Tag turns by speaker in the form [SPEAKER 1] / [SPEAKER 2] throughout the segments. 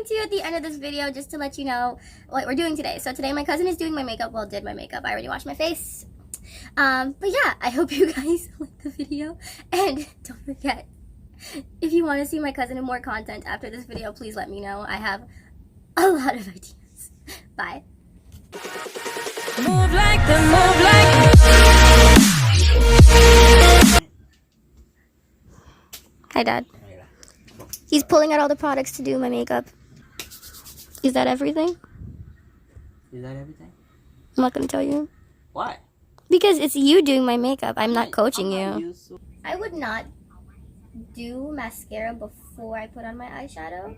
[SPEAKER 1] coming to you at the end of this video just to let you know what we're doing today. So today my cousin is doing my makeup, well, did my makeup. I already washed my face. But yeah, I hope you guys like the video. And don't forget, if you want to see my cousin in more content after this video, please let me know. I have a lot of ideas. Bye. Move like the move like. Hi, Dad. He's pulling out all the products to do my makeup. Is that everything?
[SPEAKER 2] Is that everything?
[SPEAKER 1] I'm not gonna tell you.
[SPEAKER 2] Why?
[SPEAKER 1] Because it's you doing my makeup. I'm not coaching
[SPEAKER 2] I'm
[SPEAKER 1] you.
[SPEAKER 2] not
[SPEAKER 1] I would not do mascara before I put on my eyeshadow.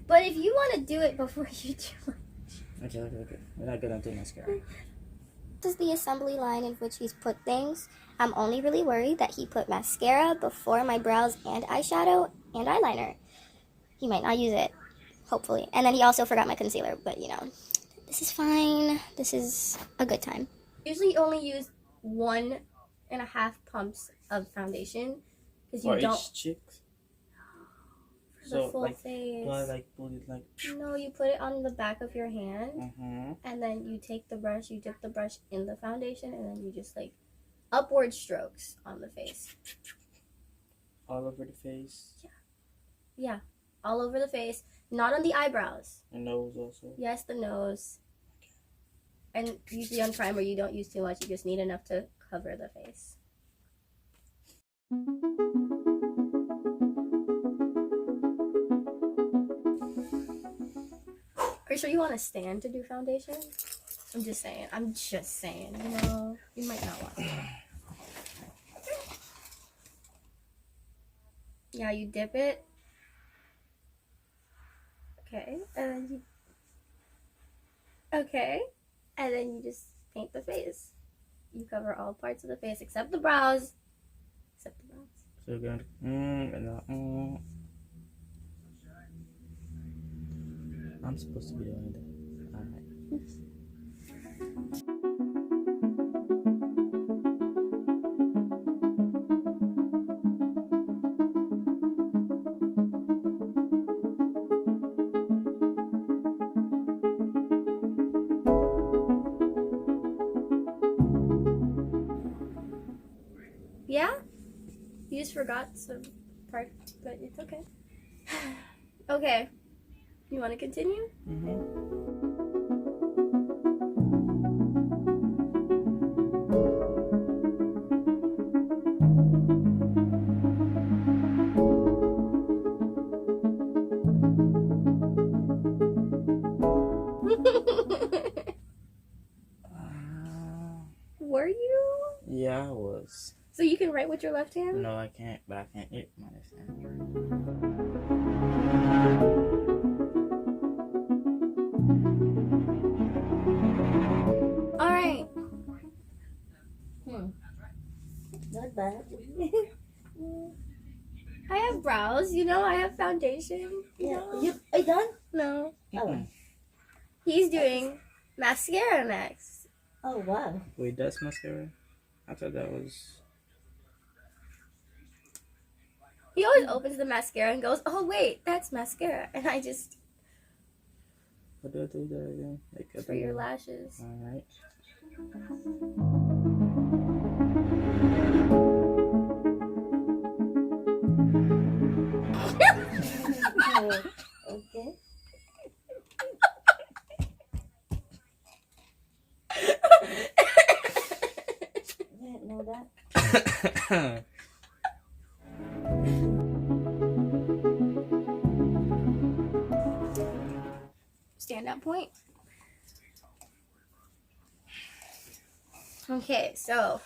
[SPEAKER 1] But if you want to do it before you do it.
[SPEAKER 2] Okay. We're not gonna do mascara.
[SPEAKER 1] This is the assembly line in which he's put things. I'm only really worried that he put mascara before my brows and eyeshadow and eyeliner. He might not use it, hopefully. And then he also forgot my concealer, but you know, this is fine. This is a good time. Usually only use 1.5 pumps of foundation because you don't.
[SPEAKER 2] Each cheek.
[SPEAKER 1] For the full face.
[SPEAKER 2] Do I like put it like?
[SPEAKER 1] No, you put it on the back of your hand, and then you take the brush, you dip the brush in the foundation, and then you just like upward strokes on the face.
[SPEAKER 2] All over the face.
[SPEAKER 1] Yeah, all over the face. Not on the eyebrows.
[SPEAKER 2] The nose also.
[SPEAKER 1] Yes, the nose. And usually on primer, you don't use too much. You just need enough to cover the face. Are you sure you want to stand to do foundation? I'm just saying, you know, you might not want to. Yeah, you dip it. Okay, and then you... Okay, and then you just paint the face. You cover all parts of the face except the brows. Except the brows.
[SPEAKER 2] So you're going to... I'm supposed to be doing that. Alright.
[SPEAKER 1] Yeah? You just forgot some part, but it's okay. Okay. You want to continue? Were you?
[SPEAKER 2] Yeah, I was.
[SPEAKER 1] So you can write with your left hand?
[SPEAKER 2] No, I can't, but I can't eat my left hand.
[SPEAKER 1] Alright.
[SPEAKER 3] Not bad.
[SPEAKER 1] I have brows, you know, I have foundation.
[SPEAKER 3] Yeah.
[SPEAKER 1] know?
[SPEAKER 3] Are you done?
[SPEAKER 1] No.
[SPEAKER 3] Oh.
[SPEAKER 1] He's doing mascara next.
[SPEAKER 3] Oh, wow.
[SPEAKER 2] Wait, that's mascara? I thought that was...
[SPEAKER 1] He always opens the mascara and goes, oh wait, that's mascara. And I just...
[SPEAKER 2] What do I do there again? Like
[SPEAKER 1] For your lashes.
[SPEAKER 2] Alright.
[SPEAKER 3] Okay. I didn't know that.
[SPEAKER 1] Standout point. Okay, so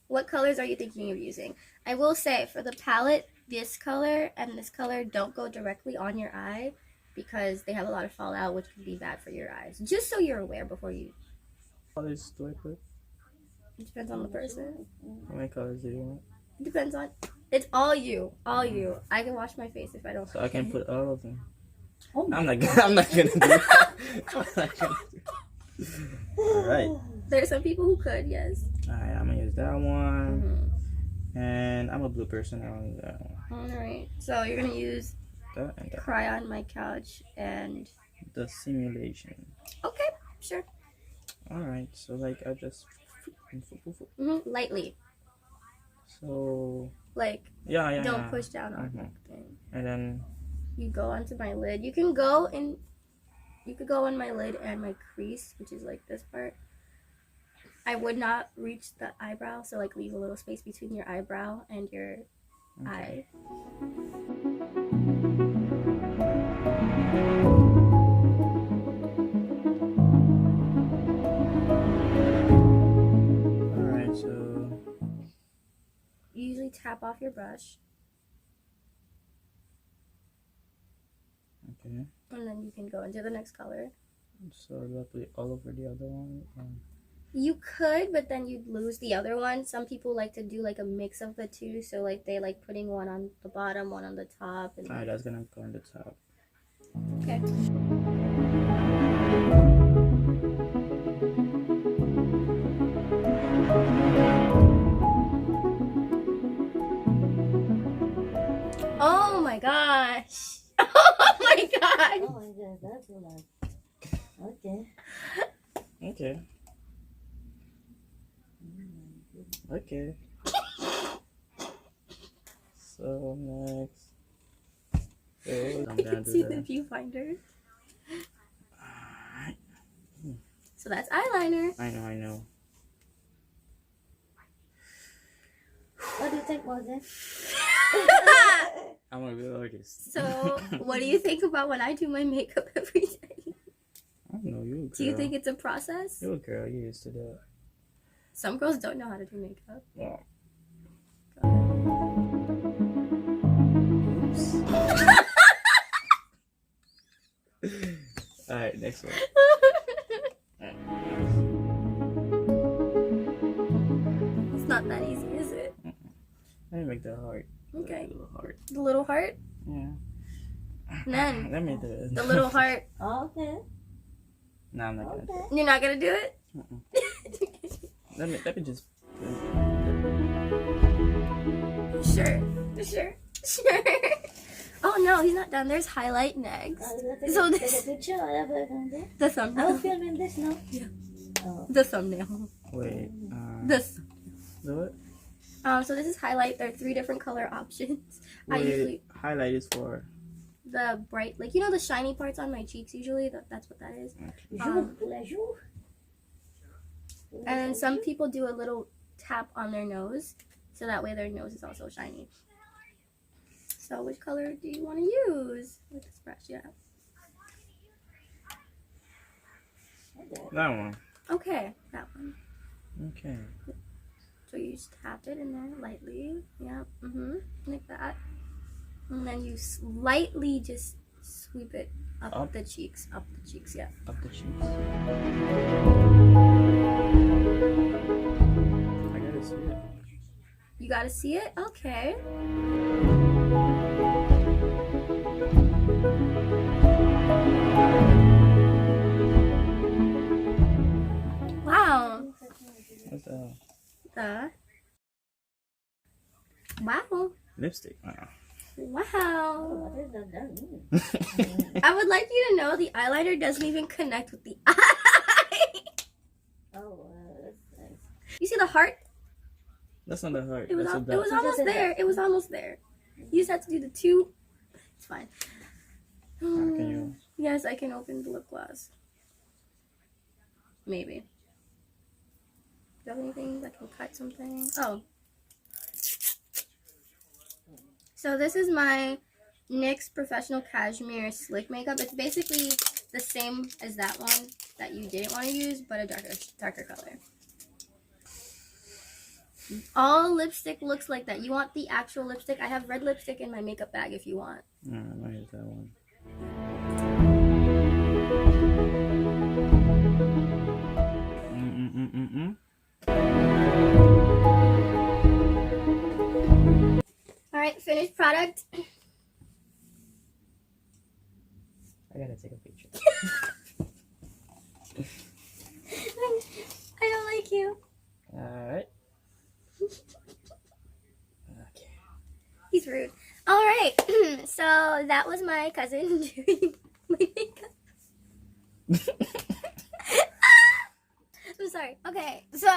[SPEAKER 1] what colors are you thinking of using? I will say for the palette, this color and this color don't go directly on your eye because they have a lot of fallout, which can be bad for your eyes. Just so you're aware before you...
[SPEAKER 2] What colors do I put?
[SPEAKER 1] It depends on the person.
[SPEAKER 2] How many colors do you want?
[SPEAKER 1] It depends on... It's all you. All you. I can wash my face if I don't...
[SPEAKER 2] So I can put all of them.
[SPEAKER 3] Oh my
[SPEAKER 2] I'm not gonna do that. I'm not gonna do that. Alright.
[SPEAKER 1] There are some people who could, yes.
[SPEAKER 2] Alright, I'm gonna use that one. And I'm a blue person. I'll use that one.
[SPEAKER 1] Alright. So you're gonna use
[SPEAKER 2] that and that.
[SPEAKER 1] cry on my couch and.
[SPEAKER 2] The simulation.
[SPEAKER 1] Okay, sure.
[SPEAKER 2] Alright, so like I just
[SPEAKER 1] Lightly.
[SPEAKER 2] so
[SPEAKER 1] Like,
[SPEAKER 2] yeah,
[SPEAKER 1] don't push down on
[SPEAKER 2] Mhm.
[SPEAKER 1] the thing.
[SPEAKER 2] And then
[SPEAKER 1] You go onto my lid. You can go in. You could go on my lid and my crease, which is like this part. I would not reach the eyebrow, so like leave a little space between your eyebrow and your eye.
[SPEAKER 2] alright, so
[SPEAKER 1] You usually tap off your brush,
[SPEAKER 2] okay.
[SPEAKER 1] and then you can go into the next color.
[SPEAKER 2] So do I put it all over the other one?
[SPEAKER 1] You could, but then you'd lose the other one. Some people like to do like a mix of the two, so like they like putting one on the bottom, one on the top, and
[SPEAKER 2] Alright, that's gonna go on the top.
[SPEAKER 1] okay. Oh my gosh! Oh my god!
[SPEAKER 3] Oh my god, that's a lot. Okay.
[SPEAKER 2] Okay. Okay. So next. So I'm
[SPEAKER 1] I
[SPEAKER 2] gonna
[SPEAKER 1] can
[SPEAKER 2] do
[SPEAKER 1] see the
[SPEAKER 2] that.
[SPEAKER 1] viewfinder.
[SPEAKER 2] Alright.
[SPEAKER 1] So that's eyeliner.
[SPEAKER 2] I know.
[SPEAKER 3] What do you think, Moses?
[SPEAKER 2] I'm a real artist.
[SPEAKER 1] So, what do you think about when I do my makeup every day?
[SPEAKER 2] I don't know, you a girl.
[SPEAKER 1] Do you think it's a process?
[SPEAKER 2] You're a girl, you used to that.
[SPEAKER 1] Some girls don't know how to do makeup.
[SPEAKER 2] Yeah. Alright, next one. Alright.
[SPEAKER 1] It's not that easy, is it?
[SPEAKER 2] Let me make the heart.
[SPEAKER 1] Okay.
[SPEAKER 2] The little heart.
[SPEAKER 1] The little heart?
[SPEAKER 2] Yeah.
[SPEAKER 1] And then
[SPEAKER 2] Let me do it.
[SPEAKER 1] the little heart.
[SPEAKER 3] Okay.
[SPEAKER 2] No, I'm not gonna do
[SPEAKER 3] Okay.
[SPEAKER 1] You're not gonna do it?
[SPEAKER 2] it. Let me just.
[SPEAKER 1] Sure. Oh no, he's not done. There's highlight next. So
[SPEAKER 3] Take
[SPEAKER 1] this-
[SPEAKER 3] a picture, whatever.
[SPEAKER 1] The
[SPEAKER 3] I
[SPEAKER 1] thumbnail.
[SPEAKER 3] was filming this now.
[SPEAKER 1] Yeah.
[SPEAKER 3] Oh.
[SPEAKER 1] The thumbnail.
[SPEAKER 2] Wait.
[SPEAKER 1] This.
[SPEAKER 2] Do it.
[SPEAKER 1] So this is highlight. There are 3 different color options. I
[SPEAKER 2] Wait,
[SPEAKER 1] usually
[SPEAKER 2] highlight is for.
[SPEAKER 1] the bright, like you know the shiny parts on my cheeks. Usually that's what that is.
[SPEAKER 3] Bonjour.
[SPEAKER 1] And then some people do a little tap on their nose, so that way their nose is also shiny. So which color do you want to use with this brush? Yeah.
[SPEAKER 2] That one.
[SPEAKER 1] Okay, that one.
[SPEAKER 2] Okay.
[SPEAKER 1] So you just tap it in there lightly. Yeah. Like that. And then you slightly just sweep it up the cheeks. Up the cheeks. Yeah.
[SPEAKER 2] Up the cheeks. I gotta see it.
[SPEAKER 1] You gotta see it? Okay. Wow.
[SPEAKER 2] What's that?
[SPEAKER 1] Wow.
[SPEAKER 2] Lipstick.
[SPEAKER 1] Wow.
[SPEAKER 3] What is that?
[SPEAKER 1] I would like you to know the eyeliner doesn't even connect with the eye.
[SPEAKER 3] Oh, that's nice.
[SPEAKER 1] You see the heart?
[SPEAKER 2] That's not the heart.
[SPEAKER 1] It was,
[SPEAKER 2] That's a
[SPEAKER 1] it
[SPEAKER 2] dot.
[SPEAKER 1] was almost there. It was almost there. You just have to do the 2. It's fine.
[SPEAKER 2] Can you?
[SPEAKER 1] Yes, I can open the lip gloss. Maybe. Do you have anything that can cut something? Oh. So this is my NYX Professional Cashmere Slick Makeup. It's basically the same as that one that you didn't want to use, but a darker color. All lipstick looks like that. You want the actual lipstick? I have red lipstick in my makeup bag if you want.
[SPEAKER 2] No, I'm not use that one.
[SPEAKER 1] Alright, finished product.
[SPEAKER 2] I gotta take a picture.
[SPEAKER 1] I don't like you.
[SPEAKER 2] Alright. Okay.
[SPEAKER 1] He's rude. Alright, So that was my cousin doing my makeup. I'm sorry. Okay, so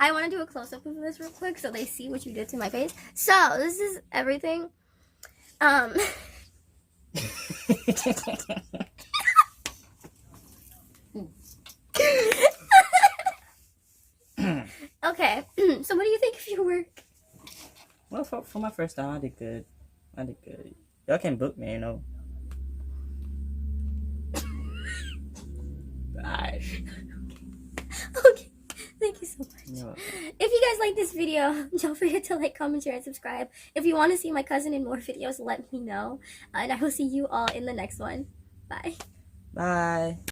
[SPEAKER 1] I want to do a close-up of this real quick so they see what you did to my face. So this is everything. Okay, so what do you think of your work?
[SPEAKER 2] Well, for my first time, I did good. Y'all can book me, you know. Bye.
[SPEAKER 1] Okay, thank you so much.
[SPEAKER 2] You're welcome.
[SPEAKER 1] If you guys like this video, don't forget to like, comment, share, and subscribe. If you want to see my cousin in more videos, let me know. And I will see you all in the next one. Bye.
[SPEAKER 2] Bye.